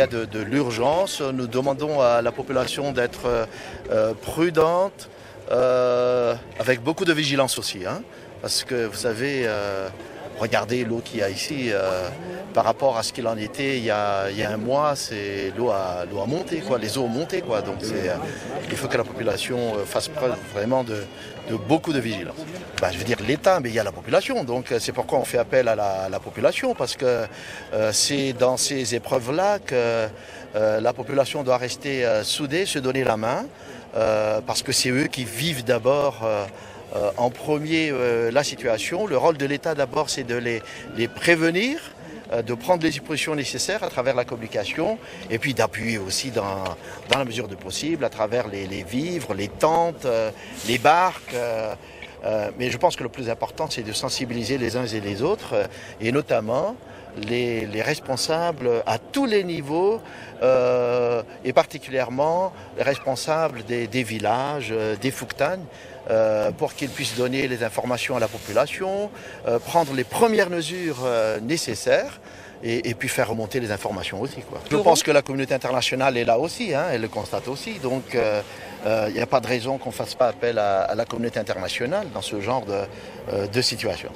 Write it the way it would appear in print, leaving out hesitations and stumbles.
y a de l'urgence. Nous demandons à la population d'être prudente, avec beaucoup de vigilance aussi, hein, parce que vous savez, regardez l'eau qu'il y a ici, par rapport à ce qu'il en était il y a un mois, l'eau a monté, quoi, les eaux ont monté, quoi. Donc il faut que la population fasse preuve vraiment de beaucoup de vigilance. Je veux dire l'État, mais il y a la population, donc c'est pourquoi on fait appel à la population, parce que c'est dans ces épreuves-là que la population doit rester soudée, se donner la main, parce que c'est eux qui vivent d'abord en premier la situation. Le rôle de l'État d'abord, c'est de les prévenir, de prendre les dispositions nécessaires à travers la communication et puis d'appuyer aussi dans la mesure du possible à travers les vivres, les tentes, les barques. Mais je pense que le plus important, c'est de sensibiliser les uns et les autres, et notamment les responsables à tous les niveaux, et particulièrement les responsables des villages, des Fouktagnes, pour qu'ils puissent donner les informations à la population, prendre les premières mesures nécessaires et puis faire remonter les informations aussi, quoi. Je pense que la communauté internationale est là aussi, hein, elle le constate aussi, donc il n'y a pas de raison qu'on ne fasse pas appel à la communauté internationale dans ce genre de situation.